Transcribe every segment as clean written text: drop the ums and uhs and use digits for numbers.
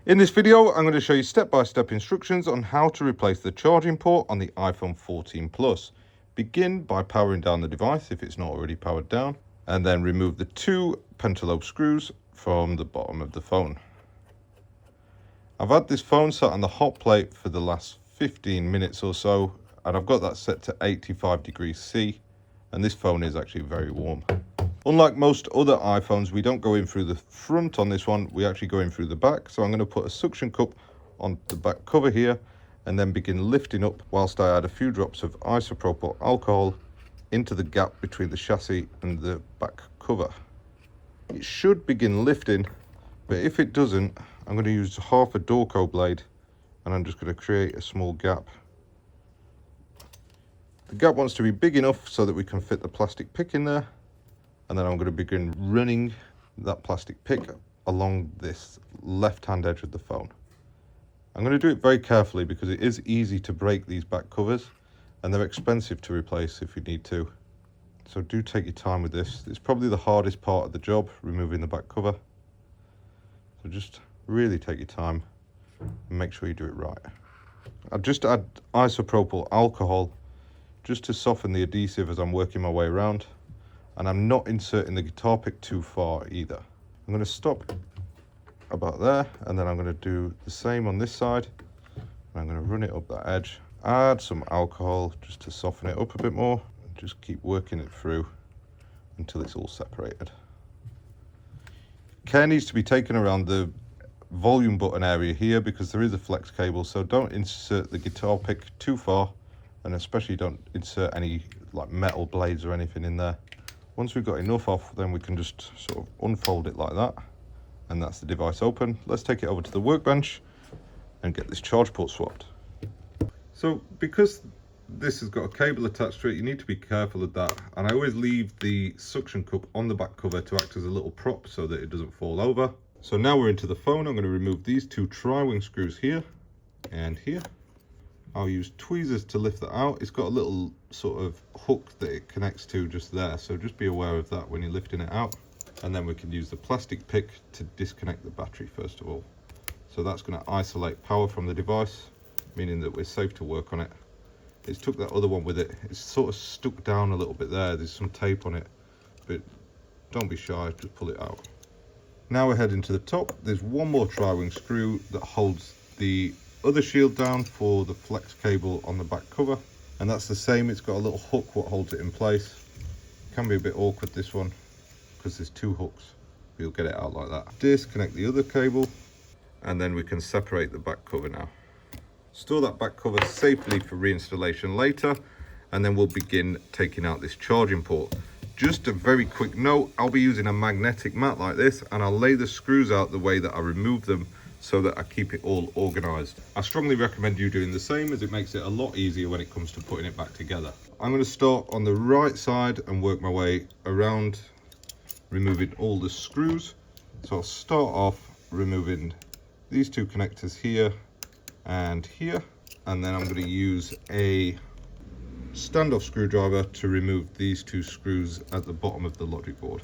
In this video, I'm going to show you step-by-step instructions on how to replace the charging port on the iPhone 14 Plus. Begin by powering down the device if it's not already powered down, and then remove the two pentalobe screws from the bottom of the phone. I've had this phone sat on the hot plate for the last 15 minutes or so, and I've got that set to 85 degrees C, and this phone is actually very warm. Unlike most other iPhones, we don't go in through the front on this one, we actually go in through the back. So I'm going to put a suction cup on the back cover here and then begin lifting up whilst I add a few drops of isopropyl alcohol into the gap between the chassis and the back cover. It should begin lifting, but if it doesn't, I'm going to use half a Dorco blade and I'm just going to create a small gap. The gap wants to be big enough so that we can fit the plastic pick in there. And then I'm going to begin running that plastic pick along this left-hand edge of the phone. I'm going to do it very carefully because it is easy to break these back covers and they're expensive to replace if you need to. So do take your time with this. It's probably the hardest part of the job, removing the back cover. So just really take your time and make sure you do it right. I've just add isopropyl alcohol just to soften the adhesive as I'm working my way around. And I'm not inserting the guitar pick too far either. I'm going to stop about there, and then I'm going to do the same on this side. I'm going to run it up that edge, add some alcohol just to soften it up a bit more, and just keep working it through until it's all separated. Care needs to be taken around the volume button area here because there is a flex cable, so don't insert the guitar pick too far, and especially don't insert any like metal blades or anything in there. Once we've got enough off, then we can just sort of unfold it like that, and that's the device open. Let's take it over to the workbench and get this charge port swapped. So because this has got a cable attached to it, you need to be careful of that, and I always leave the suction cup on the back cover to act as a little prop so that it doesn't fall over. So now we're into the phone. I'm going to remove these two tri-wing screws here and here. I'll use tweezers to lift that out. It's got a little sort of hook that it connects to just there, so just be aware of that when you're lifting it out. And then we can use the plastic pick to disconnect the battery first of all. So that's going to isolate power from the device, meaning that we're safe to work on it. It's took that other one with it. It's sort of stuck down a little bit there. There's some tape on it, but don't be shy, just pull it out. Now we're heading to the top. There's one more tri-wing screw that holds the other shield down for the flex cable on the back cover, and that's the same. It's got a little hook what holds it in place. Can be a bit awkward this one because there's two hooks. We'll get it out like that. Disconnect the other cable and then we can separate the back cover now. Store that back cover safely for reinstallation later, and then we'll begin taking out this charging port. Just a very quick note, I'll be using a magnetic mat like this, and I'll lay the screws out the way that I remove them so that I keep it all organized. I strongly recommend you doing the same, as it makes it a lot easier when it comes to putting it back together. I'm going to start on the right side and work my way around, removing all the screws. So I'll start off removing these two connectors here and here, and then I'm going to use a standoff screwdriver to remove these two screws at the bottom of the logic board.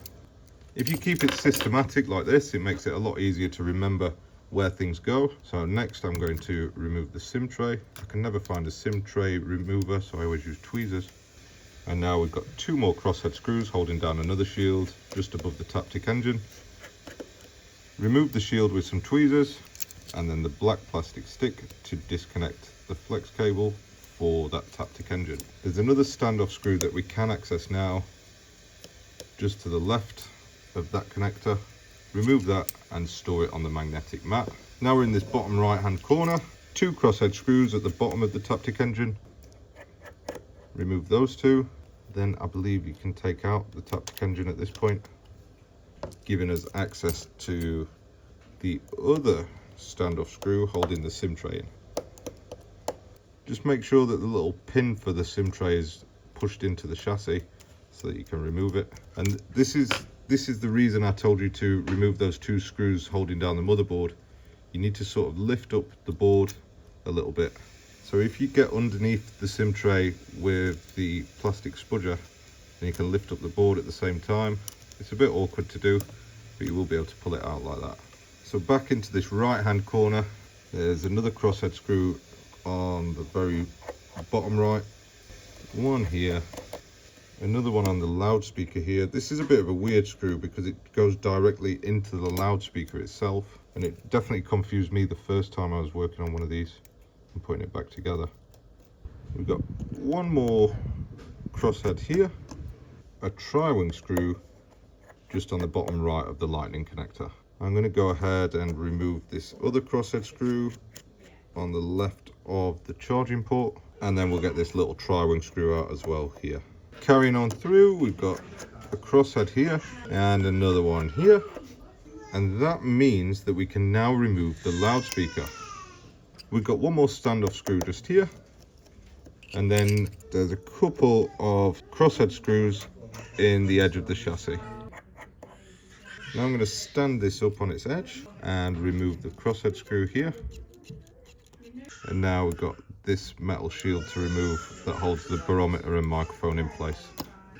If you keep it systematic like this, it makes it a lot easier to remember where things go. So next I'm going to remove the SIM tray. I can never find a SIM tray remover, so I always use tweezers. And now we've got two more crosshead screws holding down another shield just above the Taptic engine. Remove the shield with some tweezers, and then the black plastic stick to disconnect the flex cable for that Taptic engine. There's another standoff screw that we can access now just to the left of that connector. Remove that and store it on the magnetic mat. Now we're in this bottom right hand corner. Two crosshead screws at the bottom of the Taptic engine. Remove those two. Then I believe you can take out the Taptic engine at this point, giving us access to the other standoff screw holding the SIM tray in. Just make sure that the little pin for the SIM tray is pushed into the chassis so that you can remove it. And this is the reason I told you to remove those two screws holding down the motherboard. You need to sort of lift up the board a little bit. So if you get underneath the SIM tray with the plastic spudger, then you can lift up the board at the same time. It's a bit awkward to do, but you will be able to pull it out like that. So back into this right hand corner, there's another crosshead screw on the very bottom right, one here, another one on the loudspeaker here. This is a bit of a weird screw because it goes directly into the loudspeaker itself, and it definitely confused me the first time I was working on one of these and putting it back together. We've got one more crosshead here, a tri-wing screw just on the bottom right of the lightning connector. I'm going to go ahead and remove this other crosshead screw on the left of the charging port, and then we'll get this little tri-wing screw out as well here. Carrying on through, we've got a crosshead here and another one here, and that means that we can now remove the loudspeaker. We've got one more standoff screw just here, and then there's a couple of crosshead screws in the edge of the chassis. Now I'm going to stand this up on its edge and remove the crosshead screw here. And now we've got this metal shield to remove that holds the barometer and microphone in place.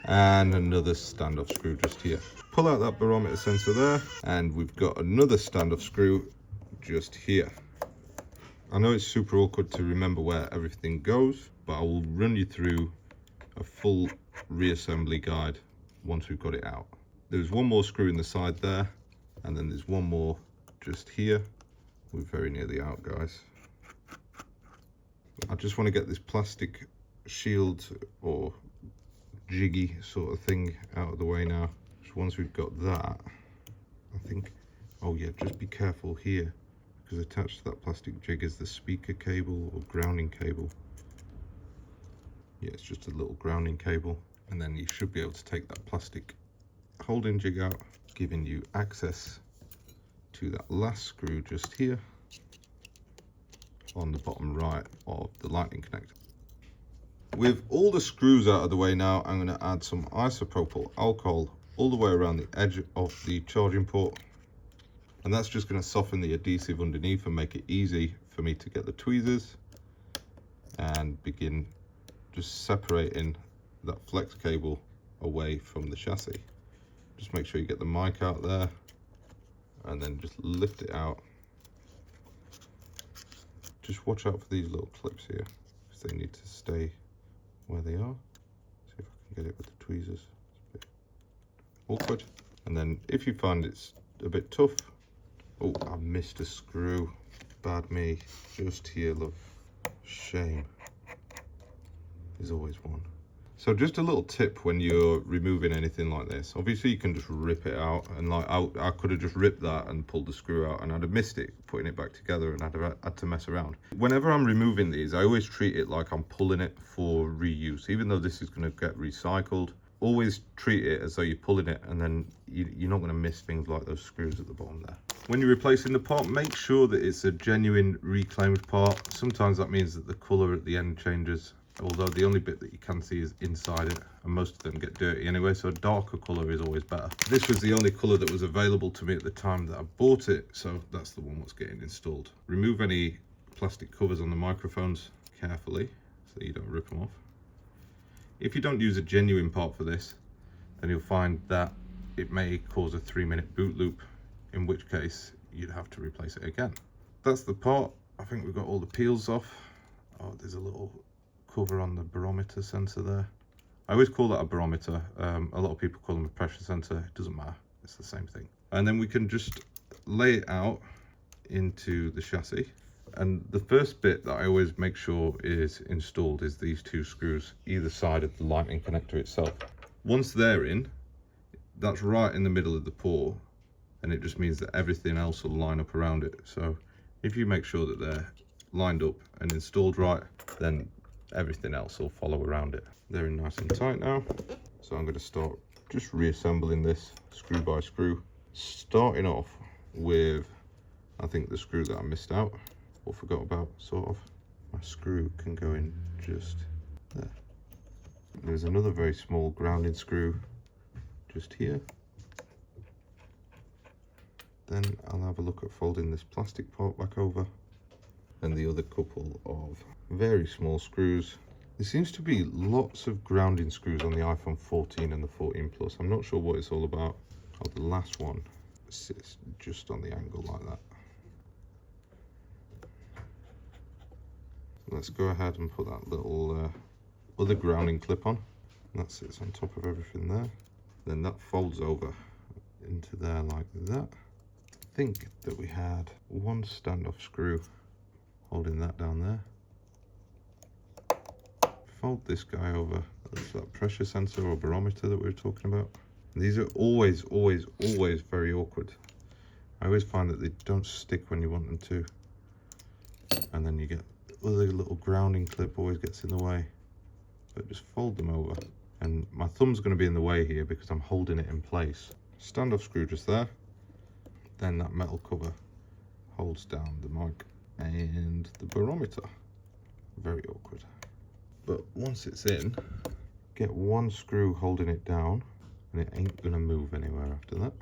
And another standoff screw just here. Pull out that barometer sensor there, and we've got another standoff screw just here. I know it's super awkward to remember where everything goes, but I will run you through a full reassembly guide once we've got it out. There's one more screw in the side there, and then there's one more just here. We're very nearly out, guys. I just want to get this plastic shield or jiggy sort of thing out of the way now. So once we've got that, I think, oh yeah, just be careful here, because attached to that plastic jig is the speaker cable or grounding cable. Yeah, it's just a little grounding cable, and then you should be able to take that plastic holding jig out, giving you access to that last screw just here on the bottom right of the lightning connector. With all the screws out of the way now, I'm going to add some isopropyl alcohol all the way around the edge of the charging port, and that's just going to soften the adhesive underneath and make it easy for me to get the tweezers and begin just separating that flex cable away from the chassis. Just make sure you get the mic out there, and then just lift it out. Just watch out for these little clips here, because they need to stay where they are. See if I can get it with the tweezers. It's a bit awkward. And then if you find it's a bit tough, oh, I missed a screw. Bad me. Just here, love. Shame. There's always one. So just a little tip when you're removing anything like this. Obviously you can just rip it out, and like I could have just ripped that and pulled the screw out, and I'd have missed it putting it back together, and I'd have had to mess around. Whenever I'm removing these, I always treat it like I'm pulling it for reuse. Even though this is going to get recycled, always treat it as though you're pulling it, and then you're not going to miss things like those screws at the bottom there. When you're replacing the part, make sure that it's a genuine reclaimed part. Sometimes that means that the colour at the end changes, although the only bit that you can see is inside it, and most of them get dirty anyway, so a darker colour is always better. This was the only colour that was available to me at the time that I bought it, so that's the one that's getting installed. Remove any plastic covers on the microphones carefully so you don't rip them off. If you don't use a genuine part for this, then you'll find that it may cause a 3-minute boot loop, in which case you'd have to replace it again. That's the part. I think we've got all the peels off. Oh, there's a little cover on the barometer sensor there. I always call that a barometer. A lot of people call them a pressure sensor. It doesn't matter, it's the same thing. And then we can just lay it out into the chassis. And the first bit that I always make sure is installed is these 2 screws either side of the lightning connector itself. Once they're in, that's right in the middle of the port, and it just means that everything else will line up around it. So if you make sure that they're lined up and installed right, then everything else will follow around it. They're in nice and tight now, so I'm going to start just reassembling this screw by screw, starting off with, I think, the screw that I missed out or forgot about, sort of. My screw can go in just there. There's another very small grounding screw just here. Then I'll have a look at folding this plastic part back over, and the other couple of very small screws. There seems to be lots of grounding screws on the iPhone 14 and the 14 Plus. I'm not sure what it's all about. Oh, the last one sits just on the angle like that. Let's go ahead and put that little other grounding clip on. That sits on top of everything there. Then that folds over into there like that. I think that we had one standoff screw holding that down there. Fold this guy over. That's that pressure sensor or barometer that we were talking about. These are always very awkward. I always find that they don't stick when you want them to. And then you get other little grounding clip always gets in the way. But just fold them over. And my thumb's going to be in the way here because I'm holding it in place. Standoff screw just there. Then that metal cover holds down the mic and the barometer. Very awkward. But once it's in, get one screw holding it down and it ain't going to move anywhere after that.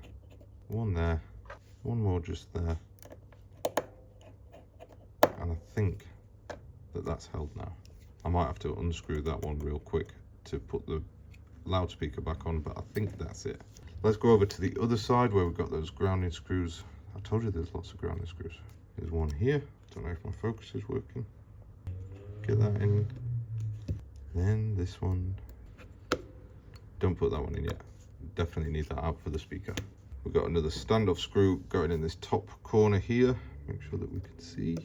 One there, one more just there. And I think that that's held now. I might have to unscrew that one real quick to put the loudspeaker back on, but I think that's it. Let's go over to the other side where we've got those grounding screws. I told you there's lots of grounding screws. There's one here. Don't know if my focus is working. Get that in. Then this one. Don't put that one in yet. Definitely need that out for the speaker. We've got another standoff screw going in this top corner here. Make sure that we can see.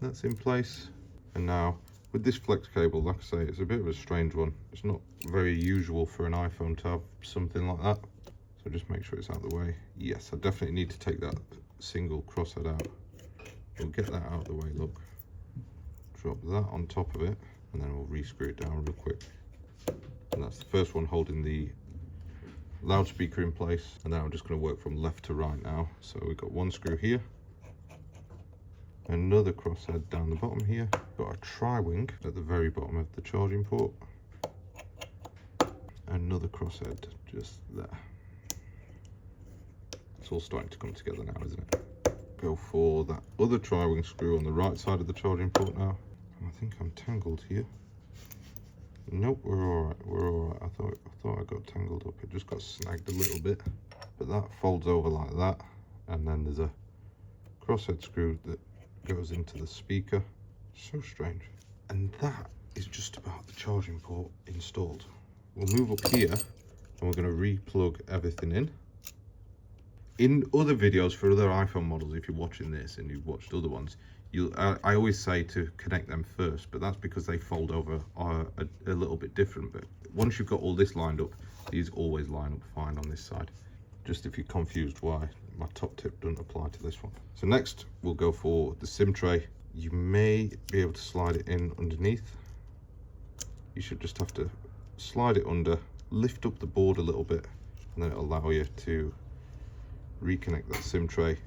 That's in place. And now with this flex cable, like I say, it's a bit of a strange one. It's not very usual for an iPhone to have something like that. So just make sure it's out of the way. Yes, I definitely need to take that single crosshead out. We'll get that out of the way, look. Drop that on top of it, and then we'll re-screw it down real quick. And that's the first one holding the loudspeaker in place. And then I'm just going to work from left to right now. So we've got one screw here. Another crosshead down the bottom here. Got a tri-wing at the very bottom of the charging port. Another crosshead just there. It's all starting to come together now, isn't it? Go for that other tri-wing screw on the right side of the charging port now. I think I'm tangled here. Nope, we're all right. We're all right. I thought I got tangled up. It just got snagged a little bit, but that folds over like that, and then there's a crosshead screw that goes into the speaker. So strange. And that is just about the charging port installed. We'll move up here and we're going to re-plug everything in. In other videos for other iPhone models, if you're watching this and you've watched other ones, I always say to connect them first, but that's because they fold over a little bit different. But once you've got all this lined up, these always line up fine on this side. Just if you're confused why my top tip doesn't apply to this one. So next we'll go for the SIM tray. You may be able to slide it in underneath. You should just have to slide it under, lift up the board a little bit, and then it'll allow you to reconnect that SIM tray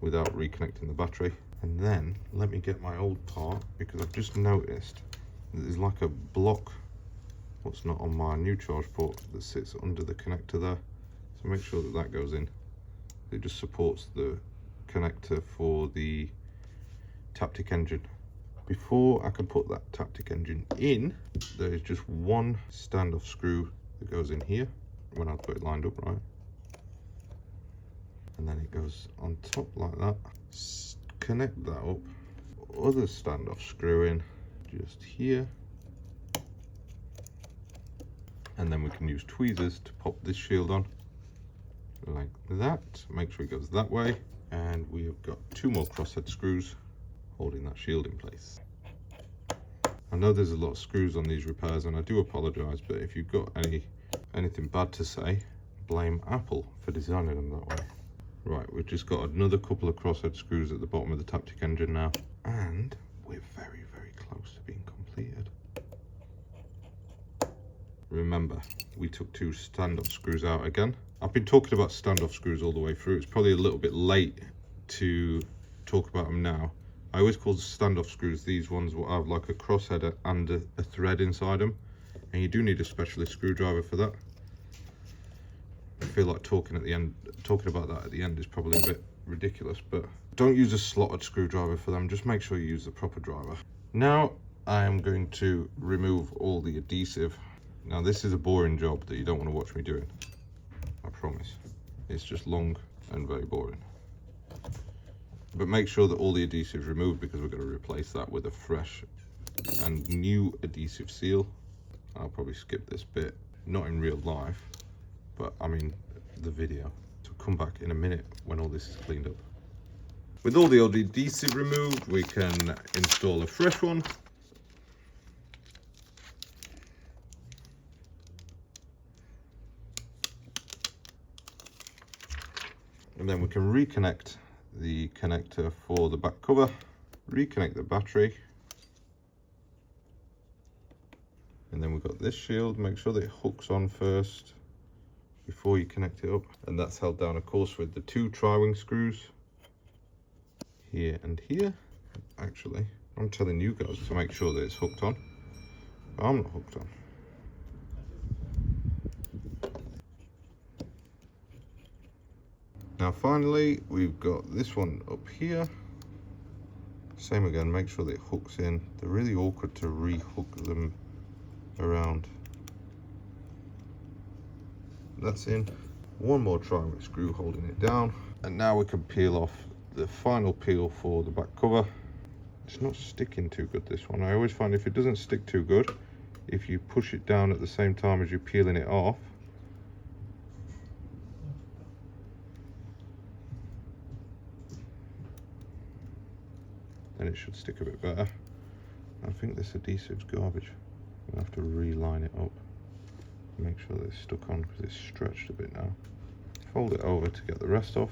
without reconnecting the battery. And then let me get my old part, because I've just noticed that there's like a block, what's not on my new charge port, that sits under the connector there. So make sure that that goes in. It just supports the connector for the Taptic engine. Before I can put that Taptic engine in, there is just one standoff screw that goes in here when I've got it lined up right. And then it goes on top like that. Connect that up. Other standoff screw in just here. And then we can use tweezers to pop this shield on. Like that. Make sure it goes that way. And we have got two more crosshead screws holding that shield in place. I know there's a lot of screws on these repairs, and I do apologize, but if you've got anything bad to say, blame Apple for designing them that way. Right, we've just got another couple of crosshead screws at the bottom of the Taptic engine now, and we're very, very close to being completed. Remember, we took two standoff screws out again. I've been talking about standoff screws all the way through. It's probably a little bit late to talk about them now. I always call standoff screws these ones will have like a crosshead and a thread inside them, and you do need a specialist screwdriver for that. I feel like talking about that at the end is probably a bit ridiculous, but don't use a slotted screwdriver for them. Just make sure you use the proper driver. Now I am going to remove all the adhesive. Now this is a boring job that you don't want to watch me doing, I promise. It's just long and very boring. But make sure that all the adhesive is removed, because we're going to replace that with a fresh and new adhesive seal. I'll probably skip this bit, not in real life, but I mean the video. So come back in a minute when all this is cleaned up. With all the old adhesive removed, we can install a fresh one. And then we can reconnect the connector for the back cover, reconnect the battery. And then we've got this shield. Make sure that it hooks on first before you connect it up. And that's held down, of course, with the 2 tri-wing screws here and here. Actually, I'm telling you guys to make sure that it's hooked on. I'm not hooked on. Now finally, we've got this one up here. Same again, make sure that it hooks in. They're really awkward to re-hook them around. That's in. One more tri-wing screw holding it down. And now we can peel off the final peel for the back cover. It's not sticking too good, this one. I always find if it doesn't stick too good, if you push it down at the same time as you're peeling it off, then it should stick a bit better. I think this adhesive's garbage. I'm gonna have to reline it up. Make sure that it's stuck on, because it's stretched a bit now. Fold it over to get the rest off.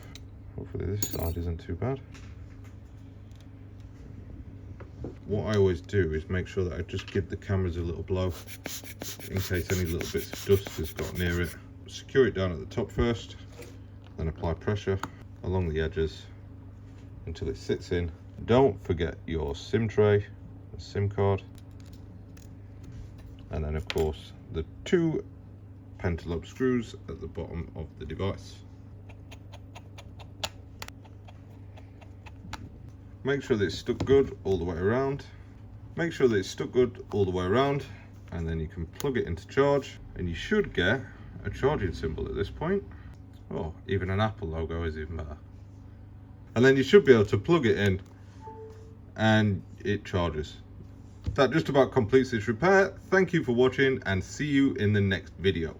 Hopefully this side isn't too bad. What I always do is make sure that I just give the cameras a little blow in case any little bits of dust has got near it. Secure it down at the top first, then apply pressure along the edges until it sits in. Don't forget your SIM tray, the SIM card, and then of course the 2 pentalobe screws at the bottom of the device. Make sure that it's stuck good all the way around. Make sure that it's stuck good all the way around, and then you can plug it into charge, and you should get a charging symbol at this point. Oh, even an Apple logo is even better. And then you should be able to plug it in and it charges. That just about completes this repair. Thank you for watching, and see you in the next video.